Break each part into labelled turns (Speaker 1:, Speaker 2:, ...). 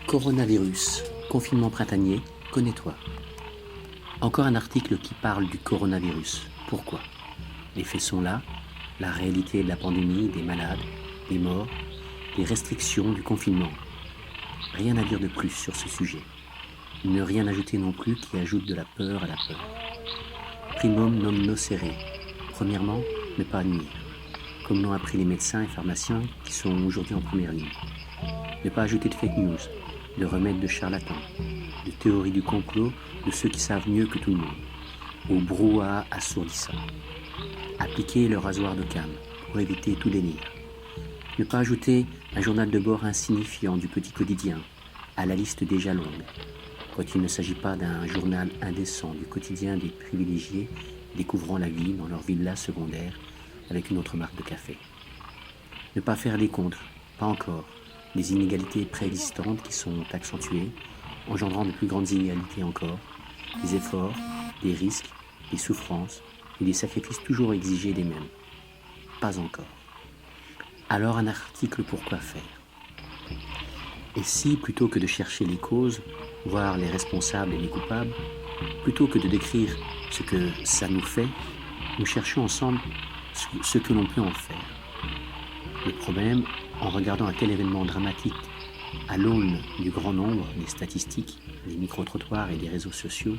Speaker 1: Coronavirus, confinement printanier, connais-toi. Encore un article qui parle du coronavirus. Pourquoi? Les faits sont là, la réalité de la pandémie, des malades, des morts, des restrictions, du confinement. Rien à dire de plus sur ce sujet. Ne rien ajouter non plus qui ajoute de la peur à la peur. Primum non nocere. Premièrement, ne pas nuire. Comme l'ont appris les médecins et pharmaciens qui sont aujourd'hui en première ligne. Ne pas ajouter de fake news, de remèdes de charlatans, de théories du complot de ceux qui savent mieux que tout le monde, au brouhaha assourdissant. Appliquer le rasoir d'Occam pour éviter tout délire. Ne pas ajouter un journal de bord insignifiant du petit quotidien à la liste déjà longue, quand il ne s'agit pas d'un journal indécent du quotidien des privilégiés découvrant la vie dans leur villa secondaire avec une autre marque de café. Ne pas faire les contres, pas encore, des inégalités préexistantes qui sont accentuées, engendrant de plus grandes inégalités encore, des efforts, des risques, des souffrances et des sacrifices toujours exigés des mêmes. Pas encore. Alors un article pour quoi faire? Et si, plutôt que de chercher les causes, voir les responsables et les coupables, plutôt que de décrire ce que ça nous fait, nous cherchons ensemble ce que l'on peut en faire. Le problème, en regardant un tel événement dramatique à l'aune du grand nombre, des statistiques, des micro-trottoirs et des réseaux sociaux,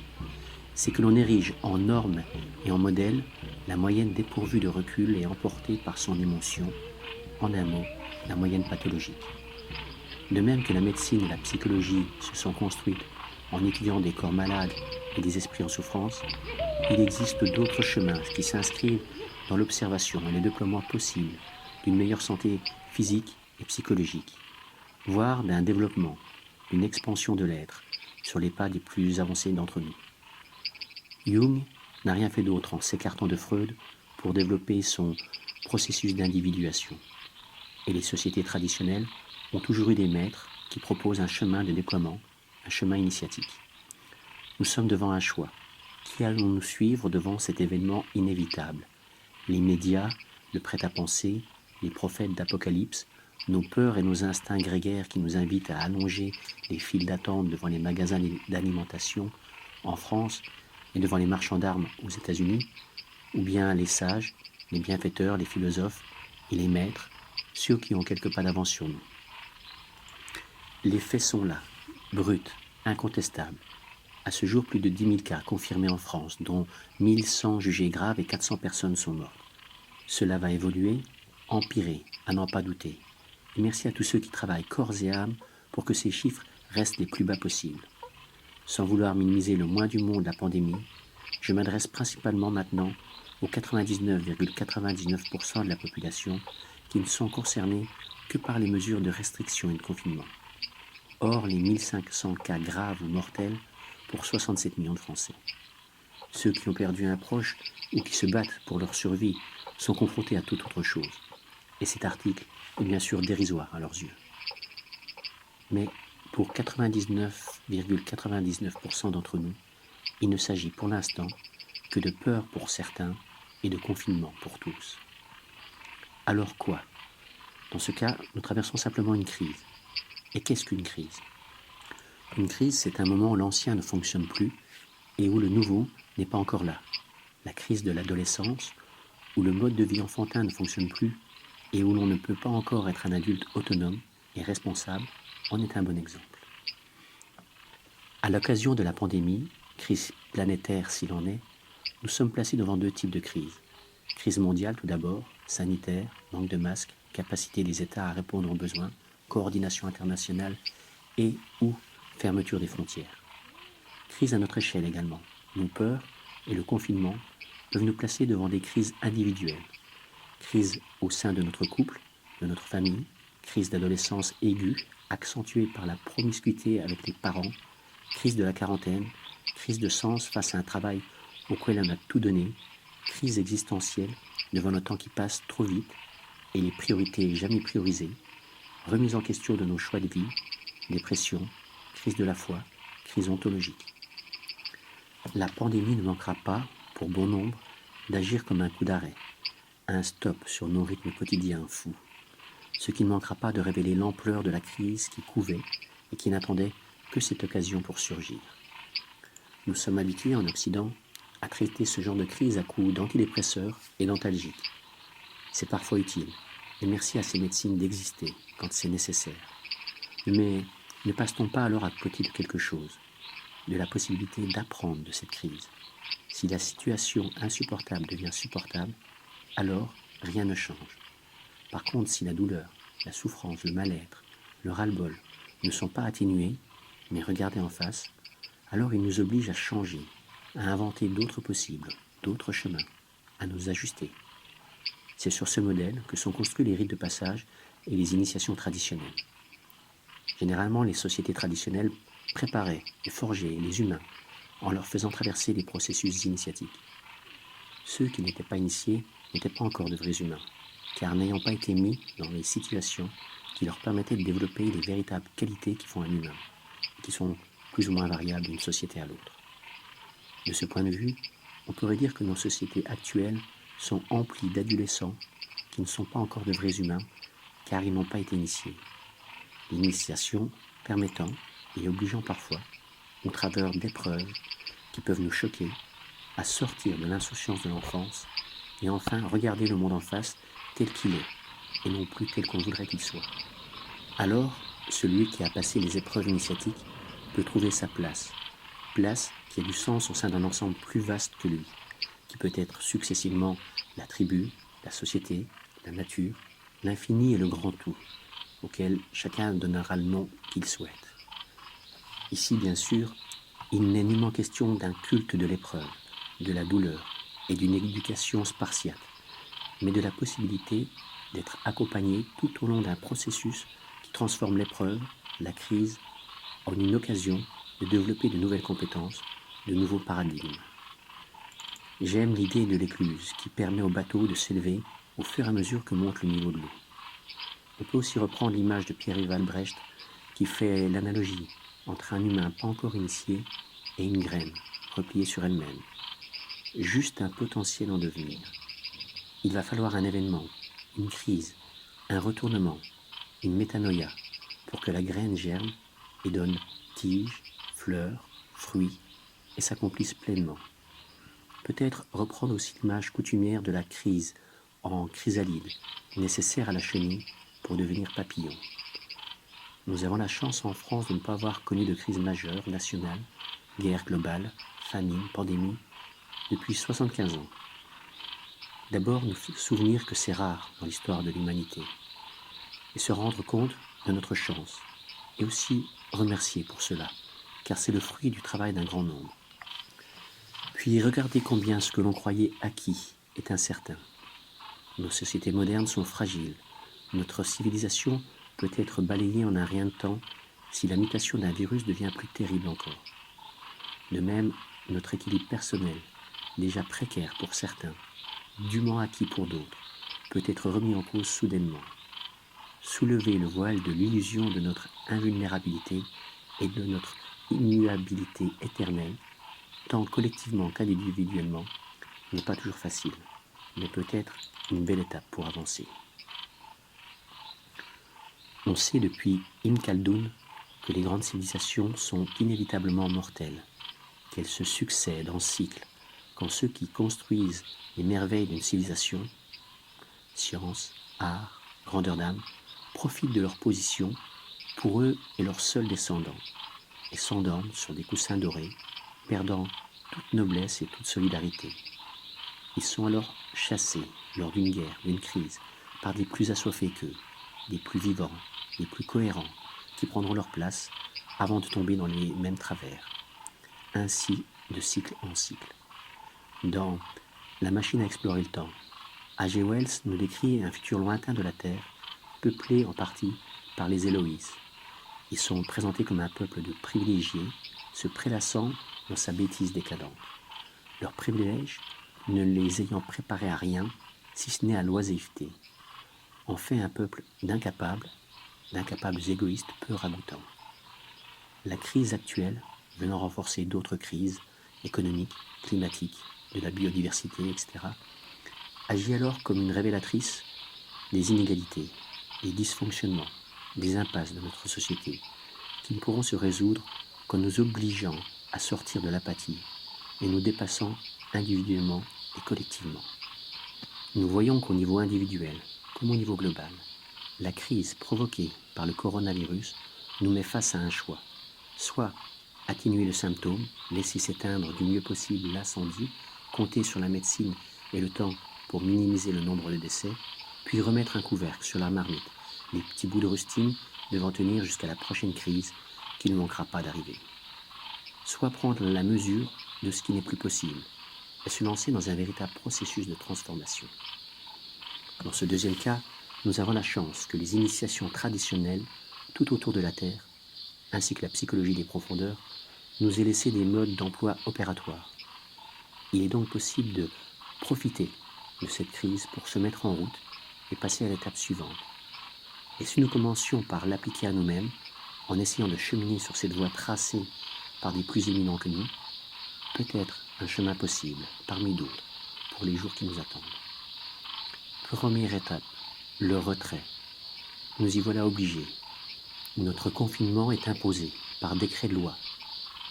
Speaker 1: c'est que l'on érige en norme et en modèle la moyenne dépourvue de recul et emportée par son émotion, en un mot, la moyenne pathologique. De même que la médecine et la psychologie se sont construites en étudiant des corps malades et des esprits en souffrance, il existe d'autres chemins qui s'inscrivent dans l'observation et le déploiement possible d'une meilleure santé physique et psychologique, voire d'un développement, d'une expansion de l'être sur les pas des plus avancés d'entre nous. Jung n'a rien fait d'autre en s'écartant de Freud pour développer son processus d'individuation. Et les sociétés traditionnelles ont toujours eu des maîtres qui proposent un chemin de déploiement, un chemin initiatique. Nous sommes devant un choix. Qui allons-nous suivre devant cet événement inévitable? Les médias, le prêt-à-penser, les prophètes d'Apocalypse, nos peurs et nos instincts grégaires qui nous invitent à allonger les files d'attente devant les magasins d'alimentation en France et devant les marchands d'armes aux États-Unis, ou bien les sages, les bienfaiteurs, les philosophes et les maîtres, ceux qui ont quelques pas d'avance sur nous. Les faits sont là, bruts, incontestables. À ce jour, plus de 10 000 cas confirmés en France, dont 1100 jugés graves et 400 personnes sont mortes. Cela va évoluer, empirer, à n'en pas douter. Et merci à tous ceux qui travaillent corps et âme pour que ces chiffres restent les plus bas possibles. Sans vouloir minimiser le moins du monde la pandémie, je m'adresse principalement maintenant aux 99,99% de la population qui ne sont concernés que par les mesures de restriction et de confinement. Or, les 1500 cas graves ou mortels pour 67 millions de Français. Ceux qui ont perdu un proche ou qui se battent pour leur survie sont confrontés à toute autre chose. Et cet article est bien sûr dérisoire à leurs yeux. Mais pour 99,99% d'entre nous, il ne s'agit pour l'instant que de peur pour certains et de confinement pour tous. Alors quoi? Dans ce cas, nous traversons simplement une crise. Et qu'est-ce qu'une crise? Une crise, c'est un moment où l'ancien ne fonctionne plus et où le nouveau n'est pas encore là. La crise de l'adolescence, où le mode de vie enfantin ne fonctionne plus et où l'on ne peut pas encore être un adulte autonome et responsable, en est un bon exemple. À l'occasion de la pandémie, crise planétaire s'il en est, nous sommes placés devant deux types de crises. Crise mondiale tout d'abord, sanitaire, manque de masques, capacité des États à répondre aux besoins, coordination internationale et ou fermeture des frontières. Crise à notre échelle également. Nos peurs et le confinement peuvent nous placer devant des crises individuelles. Crise au sein de notre couple, de notre famille, crise d'adolescence aiguë, accentuée par la promiscuité avec les parents, crise de la quarantaine, crise de sens face à un travail auquel on a tout donné, crise existentielle devant le temps qui passe trop vite et les priorités jamais priorisées, remise en question de nos choix de vie, dépression, crise de la foi, crise ontologique. La pandémie ne manquera pas, pour bon nombre, d'agir comme un coup d'arrêt, un stop sur nos rythmes quotidiens fous, ce qui ne manquera pas de révéler l'ampleur de la crise qui couvait et qui n'attendait que cette occasion pour surgir. Nous sommes habitués en Occident à traiter ce genre de crise à coups d'antidépresseurs et d'antalgiques. C'est parfois utile, et merci à ces médecines d'exister quand c'est nécessaire. Mais ne passe-t-on pas alors à côté de quelque chose, de la possibilité d'apprendre de cette crise? Si la situation insupportable devient supportable, alors rien ne change. Par contre, si la douleur, la souffrance, le mal-être, le ras-le-bol ne sont pas atténués, mais regardés en face, alors ils nous obligent à changer, à inventer d'autres possibles, d'autres chemins, à nous ajuster. C'est sur ce modèle que sont construits les rites de passage et les initiations traditionnelles. Généralement, les sociétés traditionnelles préparaient et forgeaient les humains en leur faisant traverser les processus initiatiques. Ceux qui n'étaient pas initiés n'étaient pas encore de vrais humains, car n'ayant pas été mis dans les situations qui leur permettaient de développer les véritables qualités qui font un humain, et qui sont plus ou moins variables d'une société à l'autre. De ce point de vue, on pourrait dire que nos sociétés actuelles sont emplies d'adolescents qui ne sont pas encore de vrais humains, car ils n'ont pas été initiés. L'initiation permettant et obligeant parfois, au travers d'épreuves qui peuvent nous choquer, à sortir de l'insouciance de l'enfance et enfin regarder le monde en face tel qu'il est et non plus tel qu'on voudrait qu'il soit. Alors, celui qui a passé les épreuves initiatiques peut trouver sa place qui a du sens au sein d'un ensemble plus vaste que lui, qui peut être successivement la tribu, la société, la nature, l'infini et le grand tout, auquel chacun donnera le nom qu'il souhaite. Ici, bien sûr, il n'est nullement question d'un culte de l'épreuve, de la douleur et d'une éducation spartiate, mais de la possibilité d'être accompagné tout au long d'un processus qui transforme l'épreuve, la crise, en une occasion de développer de nouvelles compétences, de nouveaux paradigmes. J'aime l'idée de l'écluse qui permet au bateau de s'élever au fur et à mesure que monte le niveau de l'eau. On peut aussi reprendre l'image de Pierre-Yves Albrecht qui fait l'analogie entre un humain pas encore initié et une graine repliée sur elle-même, juste un potentiel en devenir. Il va falloir un événement, une crise, un retournement, une métanoïa pour que la graine germe et donne tiges, fleurs, fruits et s'accomplisse pleinement. Peut-être reprendre aussi l'image coutumière de la crise en chrysalide, nécessaire à la chenille pour devenir papillon. Nous avons la chance en France de ne pas avoir connu de crise majeure nationale, guerre globale, famine, pandémie, depuis 75 ans. D'abord, nous souvenir que c'est rare dans l'histoire de l'humanité et se rendre compte de notre chance et aussi remercier pour cela, car c'est le fruit du travail d'un grand nombre. Puis regardez combien ce que l'on croyait acquis est incertain. Nos sociétés modernes sont fragiles, notre civilisation peut être balayée en un rien de temps si la mutation d'un virus devient plus terrible encore. De même, notre équilibre personnel, déjà précaire pour certains, dûment acquis pour d'autres, peut être remis en cause soudainement. Soulever le voile de l'illusion de notre invulnérabilité et de notre immuabilité éternelle, tant collectivement qu'individuellement, n'est pas toujours facile, mais peut être une belle étape pour avancer. On sait depuis Ibn Khaldoun que les grandes civilisations sont inévitablement mortelles, qu'elles se succèdent en cycles, quand ceux qui construisent les merveilles d'une civilisation, science, art, grandeur d'âme, profitent de leur position pour eux et leurs seuls descendants, et s'endorment sur des coussins dorés, perdant toute noblesse et toute solidarité. Ils sont alors chassés lors d'une guerre, d'une crise, par des plus assoiffés qu'eux, des plus vivants, des plus cohérents, qui prendront leur place avant de tomber dans les mêmes travers. Ainsi, de cycle en cycle. Dans La machine à explorer le temps, H.G. Wells nous décrit un futur lointain de la Terre, peuplé en partie par les Éloïs. Ils sont présentés comme un peuple de privilégiés, se prélassant dans sa bêtise décadente. Leurs privilèges ne les ayant préparés à rien, si ce n'est à l'oisiveté. En fait un peuple d'incapables égoïstes peu ragoûtants. La crise actuelle, venant renforcer d'autres crises économiques, climatiques, de la biodiversité, etc., agit alors comme une révélatrice des inégalités, des dysfonctionnements, des impasses de notre société, qui ne pourront se résoudre qu'en nous obligeant à sortir de l'apathie et nous dépassant individuellement et collectivement. Nous voyons qu'au niveau individuel, comme au niveau global, la crise provoquée par le coronavirus nous met face à un choix. Soit atténuer le symptôme, laisser s'éteindre du mieux possible l'incendie, compter sur la médecine et le temps pour minimiser le nombre de décès, puis remettre un couvercle sur la marmite, les petits bouts de rustine devant tenir jusqu'à la prochaine crise qui ne manquera pas d'arriver. Soit prendre la mesure de ce qui n'est plus possible et se lancer dans un véritable processus de transformation. Dans ce deuxième cas, nous avons la chance que les initiations traditionnelles tout autour de la Terre, ainsi que la psychologie des profondeurs, nous aient laissé des modes d'emploi opératoires. Il est donc possible de profiter de cette crise pour se mettre en route et passer à l'étape suivante. Et si nous commencions par l'appliquer à nous-mêmes, en essayant de cheminer sur cette voie tracée par des plus éminents que nous, peut-être un chemin possible parmi d'autres pour les jours qui nous attendent. Première étape, le retrait. Nous y voilà obligés. Notre confinement est imposé par décret de loi.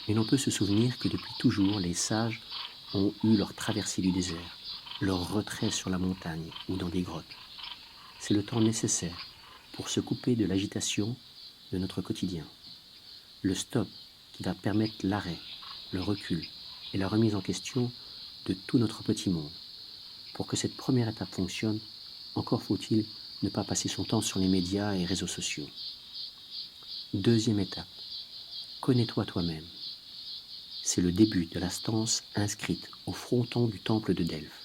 Speaker 1: Mais l'on peut se souvenir que depuis toujours, les sages ont eu leur traversée du désert, leur retrait sur la montagne ou dans des grottes. C'est le temps nécessaire pour se couper de l'agitation de notre quotidien. Le stop qui va permettre l'arrêt, le recul et la remise en question de tout notre petit monde. Pour que cette première étape fonctionne, encore faut-il ne pas passer son temps sur les médias et réseaux sociaux. Deuxième étape, connais-toi toi-même. C'est le début de la stance inscrite au fronton du temple de Delphes.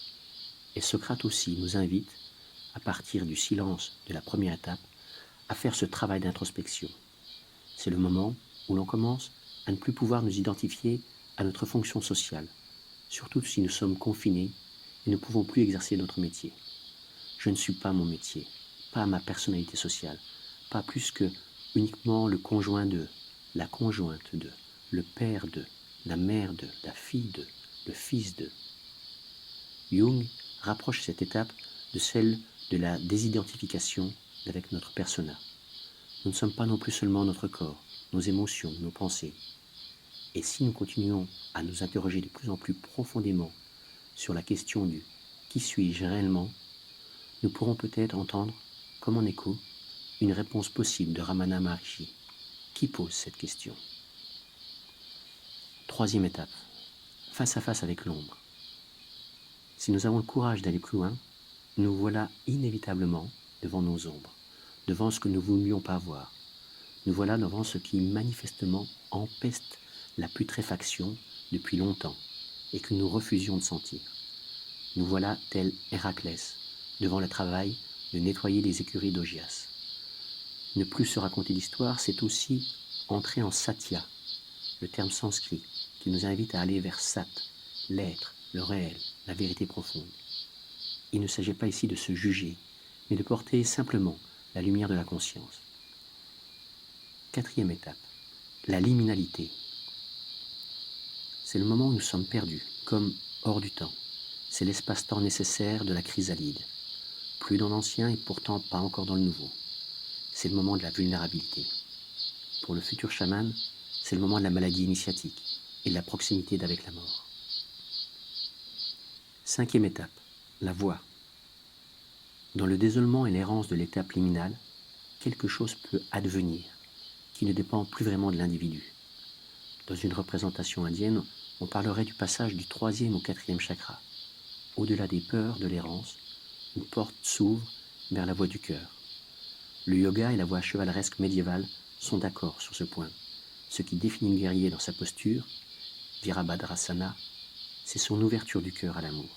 Speaker 1: Et Socrate aussi nous invite, à partir du silence de la première étape, à faire ce travail d'introspection. C'est le moment où l'on commence à ne plus pouvoir nous identifier à notre fonction sociale, surtout si nous sommes confinés et ne pouvons plus exercer notre métier. Je ne suis pas mon métier, pas ma personnalité sociale, pas plus que uniquement le conjoint de, la conjointe de, le père de, la mère de, la fille de, le fils de. Jung rapproche cette étape de celle de la désidentification avec notre persona. Nous ne sommes pas non plus seulement notre corps, nos émotions, nos pensées. Et si nous continuons à nous interroger de plus en plus profondément sur la question du « qui suis-je réellement ?», nous pourrons peut-être entendre, comme en écho, une réponse possible de Ramana Maharishi, qui pose cette question. Troisième étape, face à face avec l'ombre. Si nous avons le courage d'aller plus loin, nous voilà inévitablement devant nos ombres, devant ce que nous ne voulions pas voir. Nous voilà devant ce qui manifestement empeste la putréfaction depuis longtemps et que nous refusions de sentir. Nous voilà tel Héraclès devant le travail de nettoyer les écuries d'Augias. Ne plus se raconter d'histoire, c'est aussi entrer en satya, le terme sanskrit qui nous invite à aller vers Sat, l'être, le réel, la vérité profonde. Il ne s'agit pas ici de se juger, mais de porter simplement la lumière de la conscience. Quatrième étape, la liminalité. C'est le moment où nous sommes perdus, comme hors du temps. C'est l'espace-temps nécessaire de la chrysalide. Plus dans l'ancien et pourtant pas encore dans le nouveau. C'est le moment de la vulnérabilité. Pour le futur chaman, c'est le moment de la maladie initiatique et de la proximité d'avec la mort. Cinquième étape, la voie. Dans le désolement et l'errance de l'étape liminale, quelque chose peut advenir qui ne dépend plus vraiment de l'individu. Dans une représentation indienne, on parlerait du passage du 3e au 4e chakra. Au-delà des peurs de l'errance, une porte s'ouvre vers la voie du cœur. Le yoga et la voie chevaleresque médiévale sont d'accord sur ce point. Ce qui définit le guerrier dans sa posture, Virabhadrasana, c'est son ouverture du cœur à l'amour.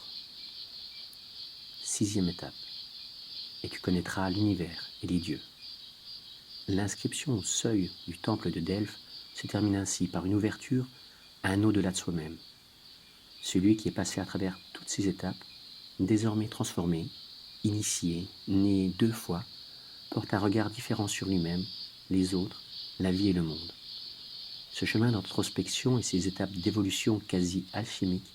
Speaker 1: 6e étape. Et tu connaîtras l'univers et les dieux. L'inscription au seuil du temple de Delphes se termine ainsi par une ouverture à un au-delà de soi-même. Celui qui est passé à travers toutes ces étapes, désormais transformé, initié, né 2 fois, porte un regard différent sur lui-même, les autres, la vie et le monde. Ce chemin d'introspection et ces étapes d'évolution quasi alchimique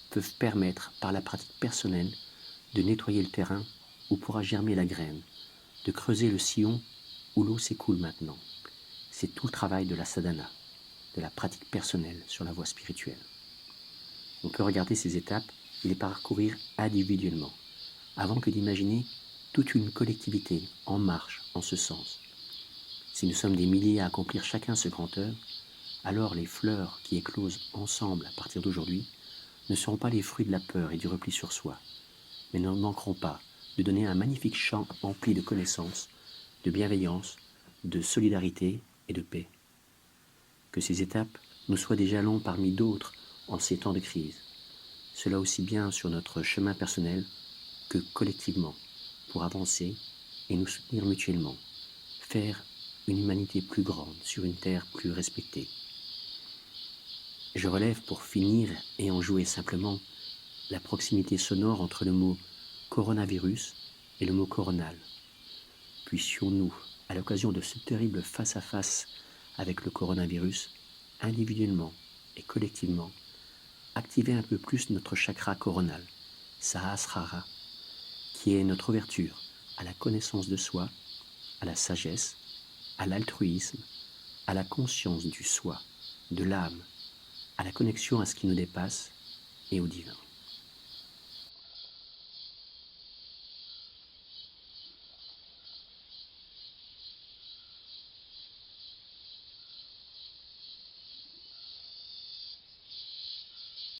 Speaker 1: peuvent permettre, par la pratique personnelle, de nettoyer le terrain où pourra germer la graine, de creuser le sillon où l'eau s'écoule maintenant. c'est tout le travail de la sadhana, de la pratique personnelle sur la voie spirituelle. On peut regarder ces étapes et les parcourir individuellement, avant que d'imaginer toute une collectivité en marche en ce sens. Si nous sommes des milliers à accomplir chacun ce grand œuvre, alors les fleurs qui éclosent ensemble à partir d'aujourd'hui ne seront pas les fruits de la peur et du repli sur soi, mais ne manqueront pas de donner un magnifique champ empli de connaissances, de bienveillance, de solidarité et de paix. Que ces étapes nous soient des jalons parmi d'autres en ces temps de crise, cela aussi bien sur notre chemin personnel que collectivement, pour avancer et nous soutenir mutuellement, faire une humanité plus grande sur une terre plus respectée. Je relève pour finir et en jouer simplement la proximité sonore entre le mot coronavirus et le mot coronal. Puissions-nous, à l'occasion de ce terrible face-à-face avec le coronavirus, individuellement et collectivement, activer un peu plus notre chakra coronal, Sahasrara, qui est notre ouverture à la connaissance de soi, à la sagesse, à l'altruisme, à la conscience du soi, de l'âme, à la connexion à ce qui nous dépasse et au divin.